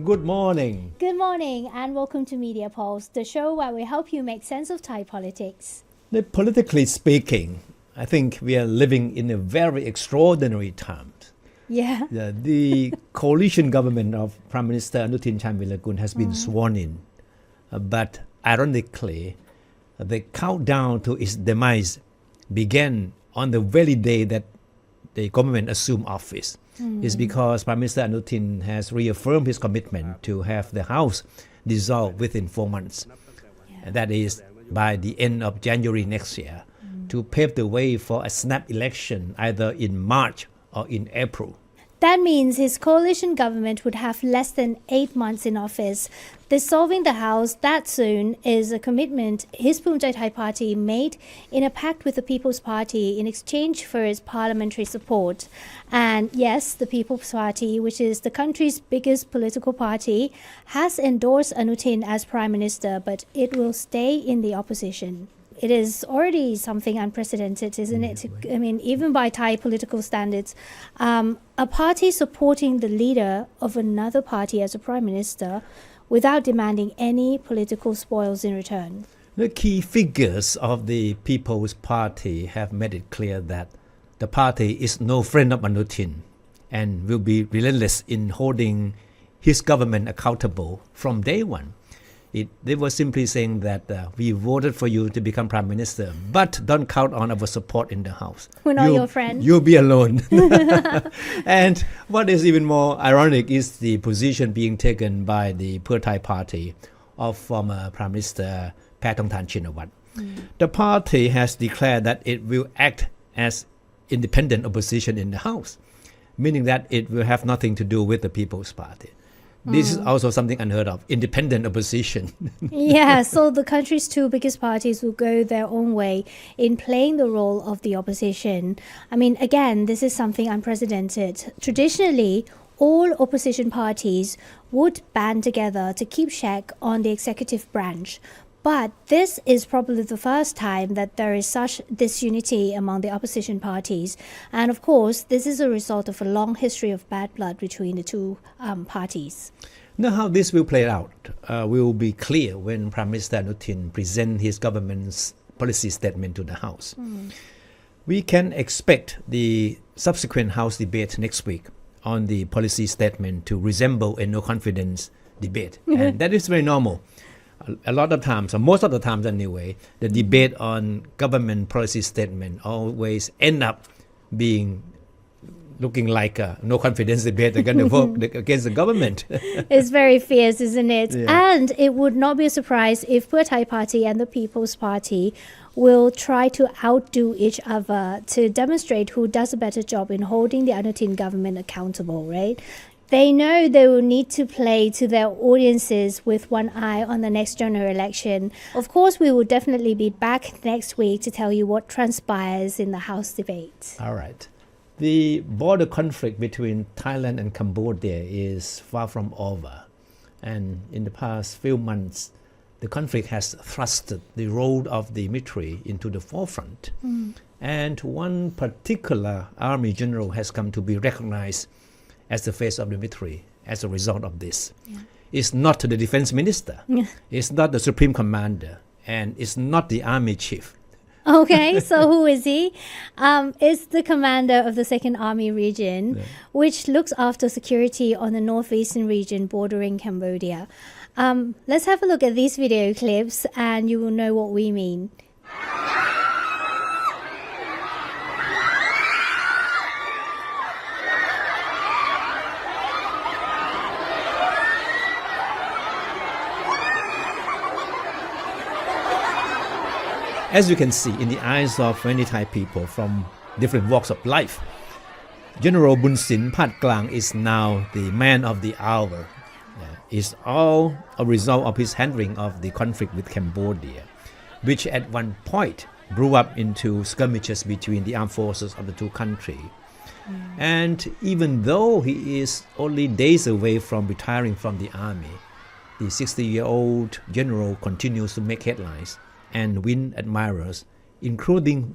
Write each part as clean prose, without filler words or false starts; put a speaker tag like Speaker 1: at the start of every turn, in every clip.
Speaker 1: Good morning.
Speaker 2: Good morning and welcome to Media Pulse, the show where we help you make sense of Thai politics.
Speaker 1: Politically speaking, I think we are living in a very extraordinary time.
Speaker 2: Yeah.
Speaker 1: The coalition government of Prime Minister Lt Gen Boonsin Padklang has been sworn in. But ironically, the countdown to its demise began on the very day that the government assumed office. It's because Prime Minister Anutin has reaffirmed his commitment to have the House dissolved within 4 months. And that is by the end of January next year, to pave the way for a snap election either in March or in April.
Speaker 2: That means his coalition government would have less than 8 months in office. Dissolving the House that soon is a commitment his Thai Thai party made in a pact with the People's Party in exchange for its parliamentary support. And yes, the People's Party, which is the country's biggest political party, has endorsed Anutin as Prime Minister, but it will stay in the opposition. It is already something unprecedented, isn't it? I mean, even by Thai political standards, a party supporting the leader of another party as a prime minister without demanding any political spoils in return.
Speaker 1: The key figures of the People's Party have made it clear that the party is no friend of Anutin and will be relentless in holding his government accountable from day one. They were simply saying that we voted for you to become Prime Minister, but don't count on our support in the House.
Speaker 2: We're not your friend.
Speaker 1: You'll be alone. And what is even more ironic is the position being taken by the Thai party of former Prime Minister Patchimanon. The party has declared that it will act as independent opposition in the House, meaning that it will have nothing to do with the People's Party. This is also something unheard of, independent opposition.
Speaker 2: Yeah, so the country's two biggest parties will go their own way in playing the role of the opposition. I mean, again, this is something unprecedented. Traditionally, all opposition parties would band together to keep check on the executive branch. But this is probably the first time that there is such disunity among the opposition parties. And of course, this is a result of a long history of bad blood between the two parties.
Speaker 1: Now, how this will play out will be clear when Prime Minister Anutin presents his government's policy statement to the House. We can expect the subsequent House debate next week on the policy statement to resemble a no-confidence debate. And that is very normal. A lot of times, or most of the times anyway, the debate on government policy statement always end up being looking like a no confidence debate. They're going to vote against the government.
Speaker 2: It's very fierce, isn't it?
Speaker 1: Yeah.
Speaker 2: And it would not be a surprise if Thai party and the People's Party will try to outdo each other to demonstrate who does a better job in holding the Anutin government accountable, right? They know they will need to play to their audiences with one eye on the next general election. Of course, we will definitely be back next week to tell you what transpires in the House debate.
Speaker 1: All right. The border conflict between Thailand and Cambodia is far from over. And in the past few months, the conflict has thrusted the role of the military into the forefront. And one particular army general has come to be recognized as the face of the military as a result of this. It's not the defense minister, it's not the supreme commander, and it's not the army chief.
Speaker 2: Okay, so who is he? It's the commander of the 2nd Army Region, which looks after security on the northeastern region bordering Cambodia. Let's have a look at these video clips and you will know what we mean.
Speaker 1: As you can see in the eyes of many Thai people from different walks of life, General Boonsin Padklang is now the man of the hour. It's all a result of his handling of the conflict with Cambodia, which at one point grew up into skirmishes between the armed forces of the two countries. And even though he is only days away from retiring from the army, the 60-year-old general continues to make headlines and win admirers, including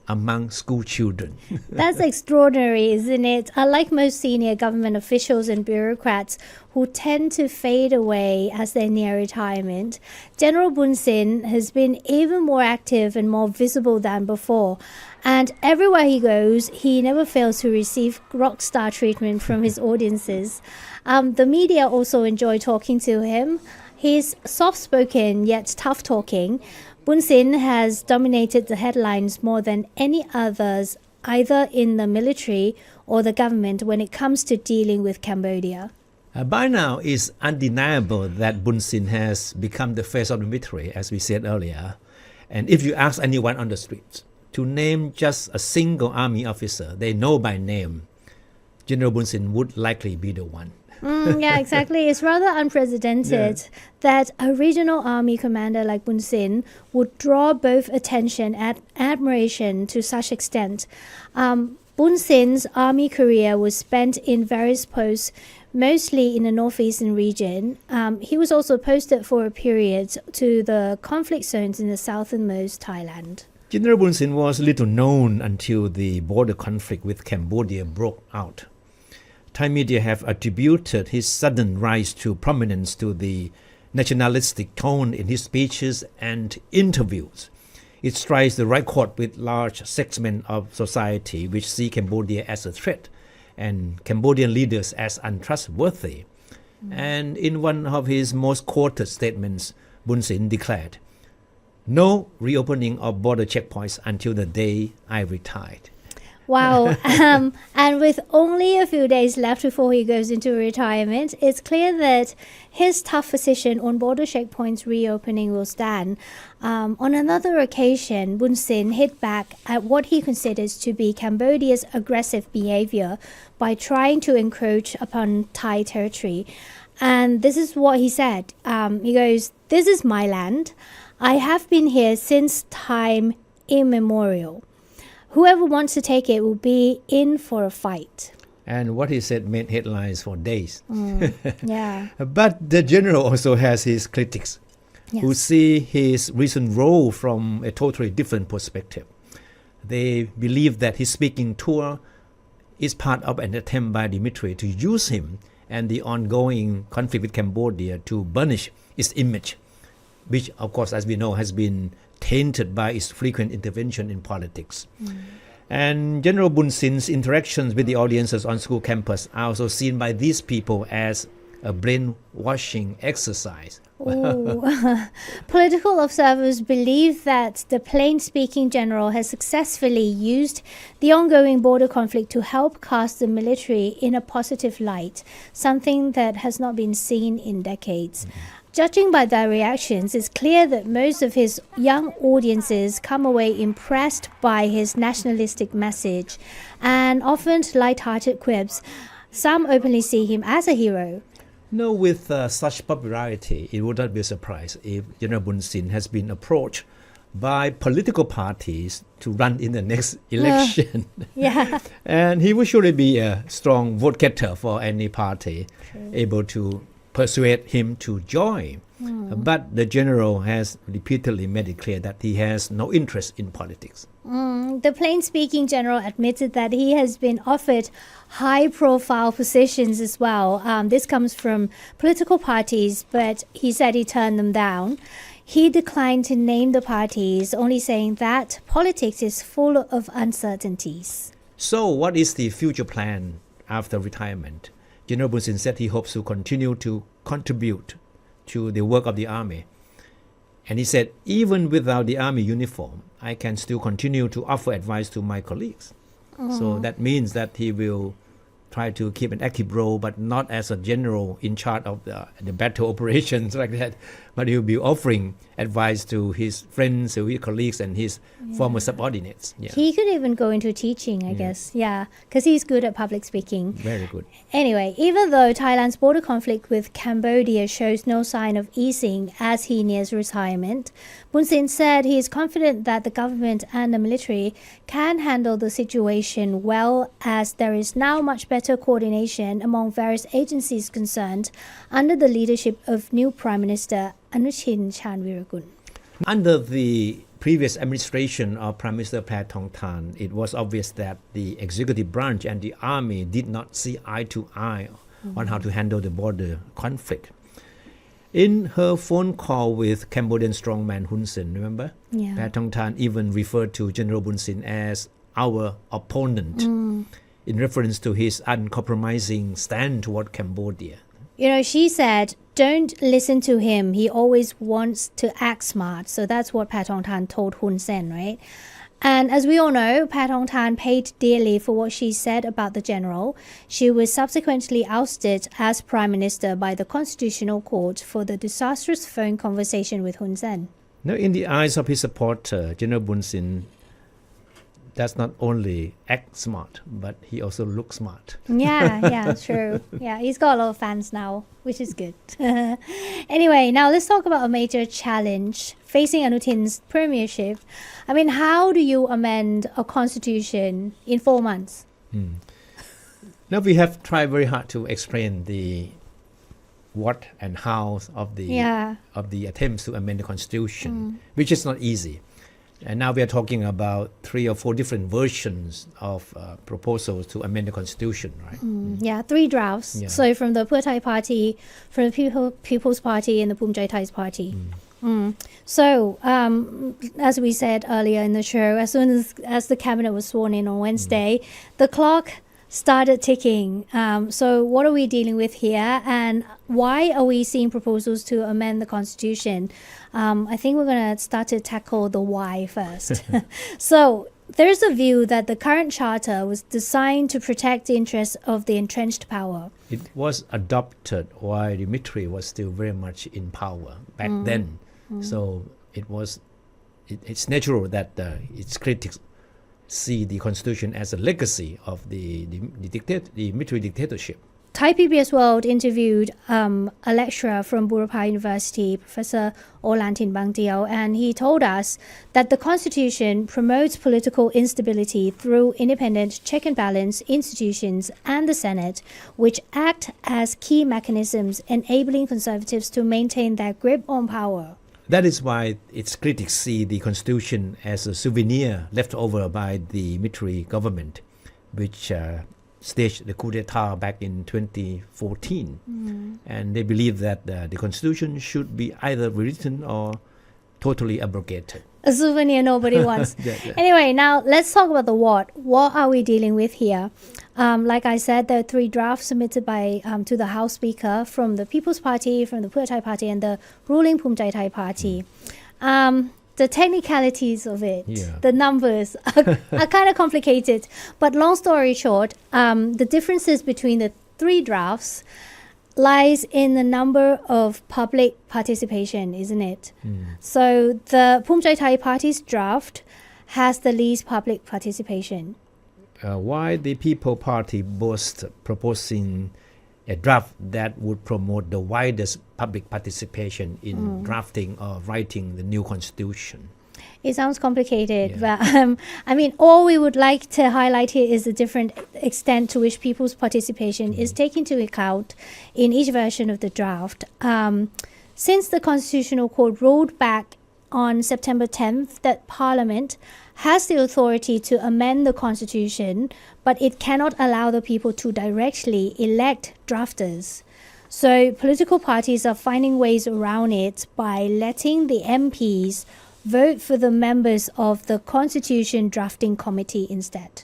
Speaker 1: among school children.
Speaker 2: That's extraordinary, isn't it? Unlike most senior government officials and bureaucrats who tend to fade away as they near retirement, General Boonsin has been even more active and more visible than before. And everywhere he goes, he never fails to receive rock star treatment from his audiences. The media also enjoy talking to him. He's soft-spoken yet tough-talking. Boonsin has dominated the headlines more than any others, either in the military or the government, when it comes to dealing with Cambodia.
Speaker 1: By now, it's undeniable that Boonsin has become the face of the military, as we said earlier. And if you ask anyone on the streets to name just a single army officer they know by name, General Boonsin would likely be the one.
Speaker 2: Yeah, exactly. It's rather unprecedented that a regional army commander like Boonsin would draw both attention and admiration to such extent. Boonsin's army career was spent in various posts, mostly in the northeastern region. He was also posted for a period to the conflict zones in the southernmost Thailand.
Speaker 1: General Boonsin was little known until the border conflict with Cambodia broke out. Thai media have attributed his sudden rise to prominence to the nationalistic tone in his speeches and interviews. It strikes the right chord with large segments of society which see Cambodia as a threat and Cambodian leaders as untrustworthy. And in one of his most quoted statements, Boonsin declared, "No reopening of border checkpoints until the day I retired."
Speaker 2: Wow. And with only a few days left before he goes into retirement, it's clear that his tough position on border checkpoints reopening will stand. On another occasion, Boonsin hit back at what he considers to be Cambodia's aggressive behavior by trying to encroach upon Thai territory. And this is what he said. He goes, "This is my land. I have been here since time immemorial. Whoever wants to take it will be in for a fight."
Speaker 1: And what he said made headlines for days.
Speaker 2: Yeah.
Speaker 1: But the general also has his critics who see his recent role from a totally different perspective. They believe that his speaking tour is part of an attempt by the military to use him and the ongoing conflict with Cambodia to burnish its image, which, of course, as we know, has been tainted by its frequent intervention in politics. And General Boonsin's interactions with the audiences on school campus are also seen by these people as a brainwashing exercise.
Speaker 2: Political observers believe that the plain-speaking general has successfully used the ongoing border conflict to help cast the military in a positive light, something that has not been seen in decades. Judging by their reactions, it's clear that most of his young audiences come away impressed by his nationalistic message and often light-hearted quips. Some openly see him as a hero.
Speaker 1: No, with such popularity, it would not be a surprise if General Boonsin has been approached by political parties to run in the next election. And he would surely be a strong vote getter for any party, able to persuade him to join. But the general has repeatedly made it clear that he has no interest in politics.
Speaker 2: The plain-speaking general admitted that he has been offered high-profile positions as well. This comes from political parties, but he said he turned them down. He declined to name the parties, only saying that politics is full of uncertainties.
Speaker 1: So what is the future plan after retirement? General Boonsin said he hopes to continue to contribute to the work of the army. And he said, even without the army uniform, I can still continue to offer advice to my colleagues. So that means that he will try to keep an active role, but not as a general in charge of the battle operations like that, but he will be offering advice to his friends, to his colleagues, and his former subordinates.
Speaker 2: He could even go into teaching, I guess. Because he's good at public speaking.
Speaker 1: Very good.
Speaker 2: Anyway, even though Thailand's border conflict with Cambodia shows no sign of easing as he nears retirement, Boonsin said he is confident that the government and the military can handle the situation well, as there is now much better coordination among various agencies concerned under the leadership of new Prime Minister Anutin Chanvirakul.
Speaker 1: Under the previous administration of Prime Minister Paetongtarn, it was obvious that the executive branch and the army did not see eye to eye on how to handle the border conflict. In her phone call with Cambodian strongman Hun Sen, remember?
Speaker 2: Yeah.
Speaker 1: Paetongtarn even referred to General Boonsin as our opponent in reference to his uncompromising stand toward Cambodia.
Speaker 2: You know, she said, don't listen to him. He always wants to act smart. So that's what Paetongtarn told Hun Sen, right? And as we all know, Paetongtarn paid dearly for what she said about the general. She was subsequently ousted as Prime Minister by the Constitutional Court for the disastrous phone conversation with Hun Sen.
Speaker 1: Now, in the eyes of his supporter, General Boonsin does not only act smart, but he also looks smart.
Speaker 2: Yeah, true. Yeah, he's got a lot of fans now, which is good. Anyway, now let's talk about a major challenge facing Anutin's premiership. I mean, how do you amend a constitution in 4 months?
Speaker 1: Now, we have tried very hard to explain the what and how of the attempts to amend the constitution, which is not easy. And now we are talking about 3 or 4 different versions of proposals to amend the constitution, right?
Speaker 2: Yeah, 3 drafts.
Speaker 1: Yeah.
Speaker 2: So from the Thai Party, from the People's Party, and the Thai's Party. So, as we said earlier in the show, as soon as the cabinet was sworn in on Wednesday, the clock started ticking. So what are we dealing with here, and why are we seeing proposals to amend the constitution? I think we're going to start to tackle the why first. So there's a view that the current charter was designed to protect the interests of the entrenched power.
Speaker 1: It was adopted while Dimitri was still very much in power back then. So it's natural that its critics see the constitution as a legacy of the military dictatorship.
Speaker 2: Thai PBS World interviewed a lecturer from Burapha University, Professor Lt Gen Boonsin, and he told us that the constitution promotes political instability through independent check and balance institutions and the Senate, which act as key mechanisms enabling conservatives to maintain their grip on power.
Speaker 1: That is why its critics see the constitution as a souvenir left over by the military government, which staged the coup d'etat back in 2014. And they believe that the constitution should be either rewritten or totally abrogated.
Speaker 2: A souvenir nobody wants.
Speaker 1: Yeah.
Speaker 2: Anyway, now let's talk about the what. What are we dealing with here? Like I said, there are 3 drafts submitted by to the House Speaker from the People's Party, from the Thai Party, and the ruling Thai Party. The technicalities of it, the numbers are kind of complicated. But long story short, the differences between the 3 drafts lies in the number of public participation, isn't it? So the Thai Party's draft has the least public participation.
Speaker 1: Why the People Party boasts proposing a draft that would promote the widest public participation in drafting or writing the new constitution?
Speaker 2: It sounds complicated, but I mean, all we would like to highlight here is the different extent to which people's participation is taken into account in each version of the draft. Since the Constitutional Court ruled back on September 10th that Parliament has the authority to amend the Constitution, but it cannot allow the people to directly elect drafters. So political parties are finding ways around it by letting the MPs vote for the members of the Constitution Drafting Committee instead.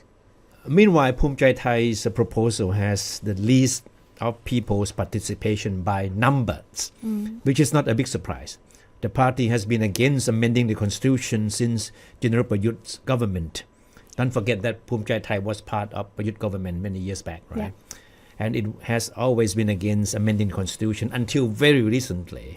Speaker 1: Meanwhile, Thai's proposal has the least of people's participation by numbers, which is not a big surprise. The party has been against amending the constitution since General Prayut's government. Don't forget that Thai was part of Prayut government many years back, right?
Speaker 2: Yeah.
Speaker 1: And it has always been against amending the constitution until very recently.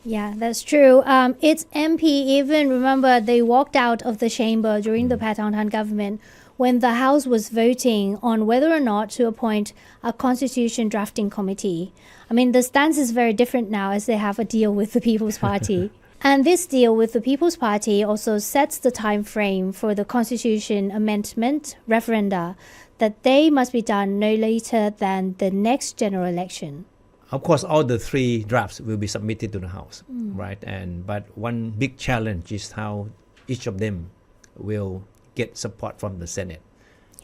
Speaker 2: Yeah, that's true. Its MP even, remember, they walked out of the chamber during the Paetongtarn government when the House was voting on whether or not to appoint a constitution drafting committee. I mean, the stance is very different now as they have a deal with the People's Party. And this deal with the People's Party also sets the time frame for the constitution amendment referenda, that they must be done no later than the next general election.
Speaker 1: Of course, all the 3 drafts will be submitted to the House, right? But one big challenge is how each of them will get support from the Senate.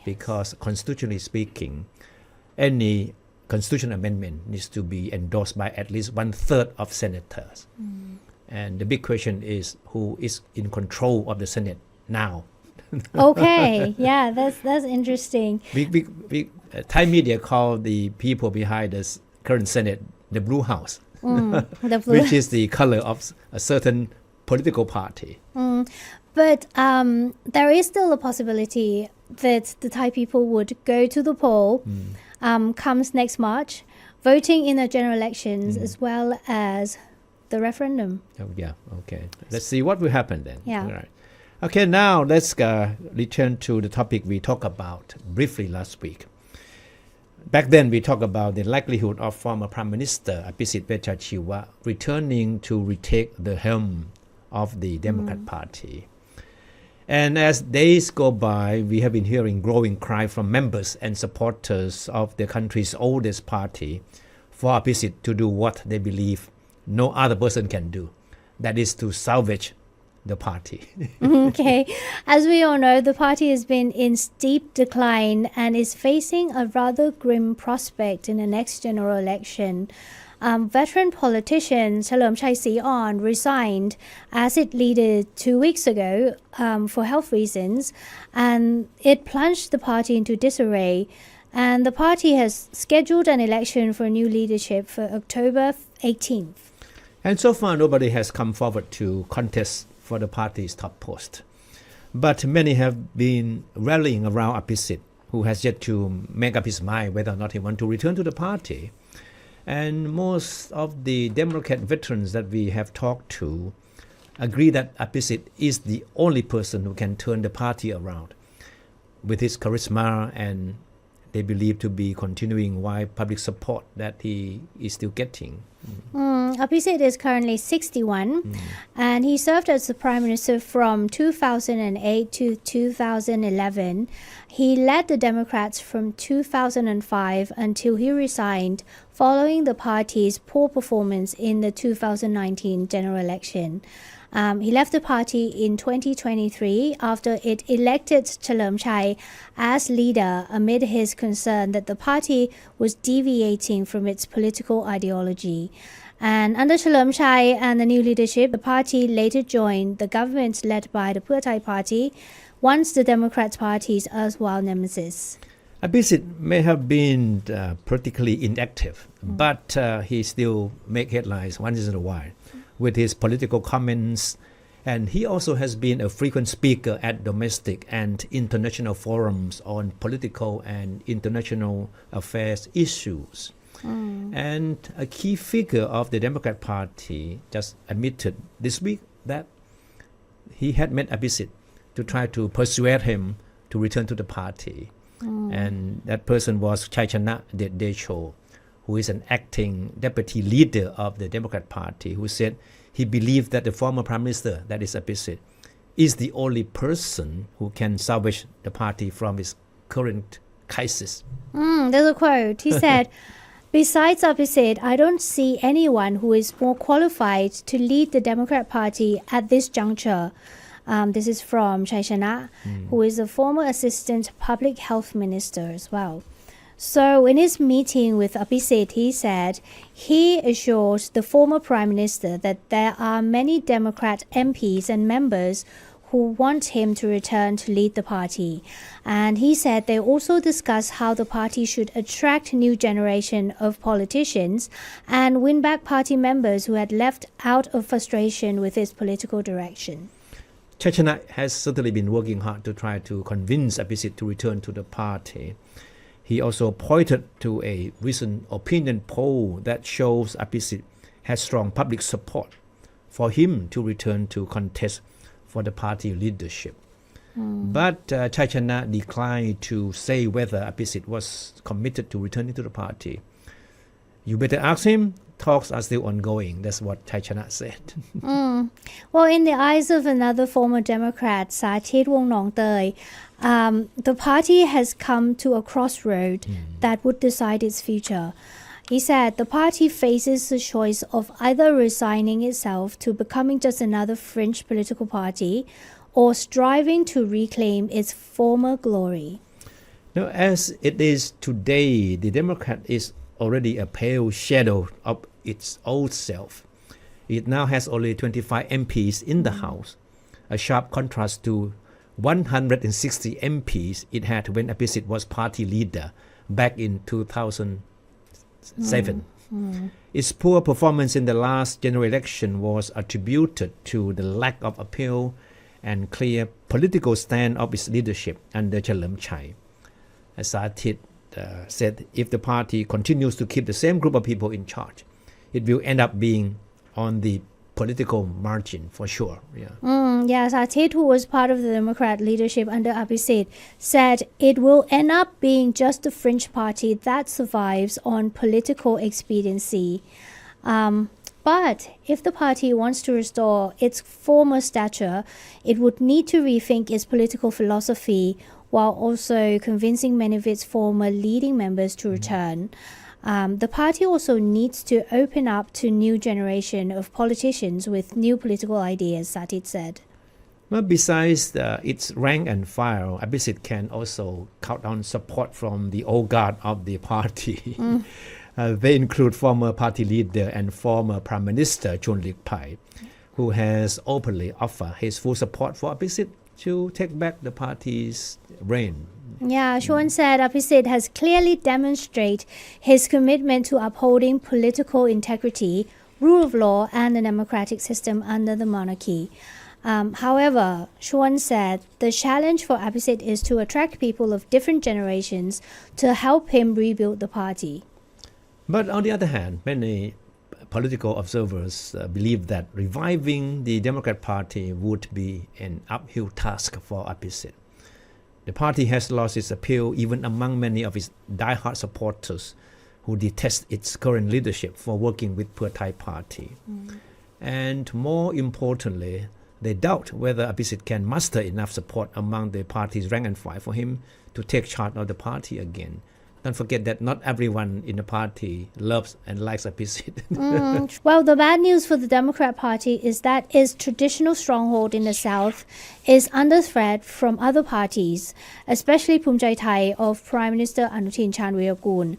Speaker 1: Because constitutionally speaking, any constitutional amendment needs to be endorsed by at least 1/3 of senators. And the big question is who is in control of the Senate now.
Speaker 2: Okay, yeah, that's interesting.
Speaker 1: Thai media call the people behind the current Senate the Blue House,
Speaker 2: The blue.
Speaker 1: which is the color of a certain political party.
Speaker 2: But there is still a possibility that the Thai people would go to the poll comes next March, voting in the general elections as well as the referendum.
Speaker 1: Oh, yeah, okay. Let's see what will happen then.
Speaker 2: Yeah.
Speaker 1: All right. Okay, now let's return to the topic we talked about briefly last week. Back then, we talked about the likelihood of former Prime Minister Abhisit Vejjajiva returning to retake the helm of the Democrat Party. And as days go by, we have been hearing growing cry from members and supporters of the country's oldest party for Abhisit to do what they believe no other person can do. That is to salvage the party.
Speaker 2: Okay. As we all know, the party has been in steep decline and is facing a rather grim prospect in the next general election. Veteran politician Thepchai resigned as its leader 2 weeks ago for health reasons, and it plunged the party into disarray. And the party has scheduled an election for new leadership for October 18th.
Speaker 1: And so far, nobody has come forward to contest for the party's top post. But many have been rallying around Abhisit, who has yet to make up his mind whether or not he wants to return to the party. And most of the Democrat veterans that we have talked to agree that Abhisit is the only person who can turn the party around with his charisma, and they believe to be continuing wide public support that he is still getting.
Speaker 2: Abhisit is currently 61 and he served as the Prime Minister from 2008 to 2011. He led the Democrats from 2005 until he resigned following the party's poor performance in the 2019 general election. He left the party in 2023 after it elected Thepchai as leader amid his concern that the party was deviating from its political ideology. And under Thepchai and the new leadership, the party later joined the government led by the Thai party, once the Democrat Party's erstwhile nemesis.
Speaker 1: Abhisit may have been politically inactive, but he still make headlines once in a while with his political comments, and he also has been a frequent speaker at domestic and international forums on political and international affairs issues. And a key figure of the Democrat Party just admitted this week that he had met Abhisit to try to persuade him to return to the party. And that person was Chaichana Decho, who is an acting deputy leader of the Democrat Party, who said he believed that the former Prime Minister, that is Abhisit, is the only person who can salvage the party from its current crisis.
Speaker 2: There's a quote. He said, "Besides Abhisit, I don't see anyone who is more qualified to lead the Democrat Party at this juncture." This is from Chaichana, who is a former assistant public health minister as well. So in his meeting with Abhisit, he said he assured the former Prime Minister that there are many Democrat MPs and members who want him to return to lead the party. And he said they also discussed how the party should attract a new generation of politicians and win back party members who had left out of frustration with its political direction.
Speaker 1: Chaichana has certainly been working hard to try to convince Abhisit to return to the party. He also pointed to a recent opinion poll that shows Abhisit has strong public support for him to return to contest for the party leadership. But Chaichana declined to say whether Abhisit was committed to returning to the party. You better ask him. Talks are still ongoing. That's what Chaichana said.
Speaker 2: Well, in the eyes of another former Democrat, Sachit Wong the party has come to a crossroad that would decide its future. He said the party faces the choice of either resigning itself to becoming just another fringe political party or striving to reclaim its former glory.
Speaker 1: Now, as it is today, the Democrat is already a pale shadow of its old self. It now has only 25 MPs in the House, a sharp contrast to 160 MPs it had when Abhisit was party leader back in 2007. Its poor performance in the last general election was attributed to the lack of appeal and clear political stand of its leadership under Thepchai. As Saathit said, if the party continues to keep the same group of people in charge, it will end up being on the political margin for sure.
Speaker 2: Saathit, who was part of the Democrat leadership under Abhisit, said it will end up being just a fringe party that survives on political expediency. But if the party wants to restore its former stature, it would need to rethink its political philosophy while also convincing many of its former leading members to return. The party also needs to open up to new generation of politicians with new political ideas, Saathit said.
Speaker 1: Well, besides its rank and file, Abhisit can also count on support from the old guard of the party. They include former party leader and former Prime Minister Lt, who has openly offered his full support for Abhisit to take back the party's reign.
Speaker 2: Chorn said Abhisit has clearly demonstrated his commitment to upholding political integrity, rule of law, and the democratic system under the monarchy. However, Chorn said the challenge for Abhisit is to attract people of different generations to help him rebuild the party.
Speaker 1: But on the other hand, many political observers believe that reviving the Democrat Party would be an uphill task for Abhisit. The party has lost its appeal even among many of its die-hard supporters who detest its current leadership for working with Pheu Thai Party. And more importantly, they doubt whether Abhisit can muster enough support among the party's rank and file for him to take charge of the party again. Don't forget that not everyone in the party loves and likes Abhisit.
Speaker 2: Well, the bad news for the Democrat Party is that its traditional stronghold in the south is under threat from other parties, especially Phumjai Thai of Prime Minister Anutin Charnvirakul,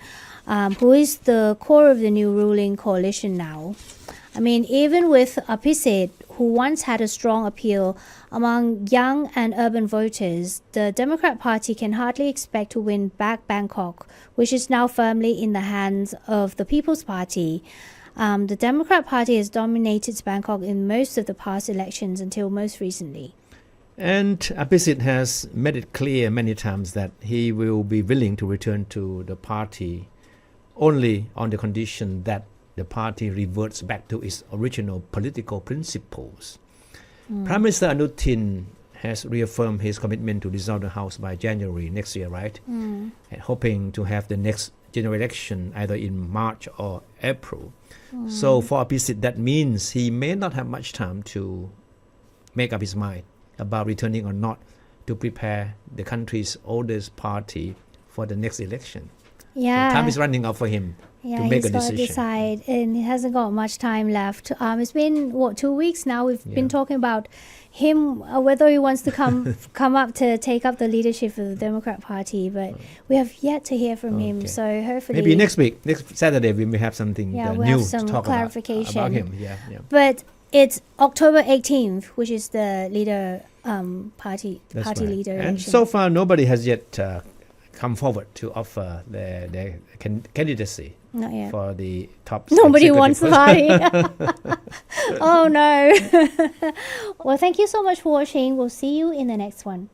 Speaker 2: who is the core of the new ruling coalition now. I mean, even with Abhisit, who once had a strong appeal among young and urban voters, the Democrat Party can hardly expect to win back Bangkok, which is now firmly in the hands of the People's Party. The Democrat Party has dominated Bangkok in most of the past elections until most recently.
Speaker 1: And Abhisit has made it clear many times that he will be willing to return to the party only on the condition that the party reverts back to its original political principles. Prime Minister Anutin has reaffirmed his commitment to dissolve the House by January next year, right? And hoping to have the next general election either in March or April. So for Abhisit, that means he may not have much time to make up his mind about returning or not to prepare the country's oldest party for the next election. So time is running out for him to make a decision.
Speaker 2: He's got to decide, and he hasn't got much time left. It's been 2 weeks now. We've been talking about him, whether he wants to come up to take up the leadership of the Democrat Party, but we have yet to hear from him. So hopefully,
Speaker 1: maybe next Saturday, we may have something
Speaker 2: we'll
Speaker 1: new
Speaker 2: have some
Speaker 1: to talk
Speaker 2: clarification
Speaker 1: about him.
Speaker 2: But it's October 18th, which is the leader party leader election.
Speaker 1: And so far, nobody has yet come forward to offer their candidacy for the top.
Speaker 2: Nobody wants the party. Oh no. Well, thank you so much for watching. We'll see you in the next one.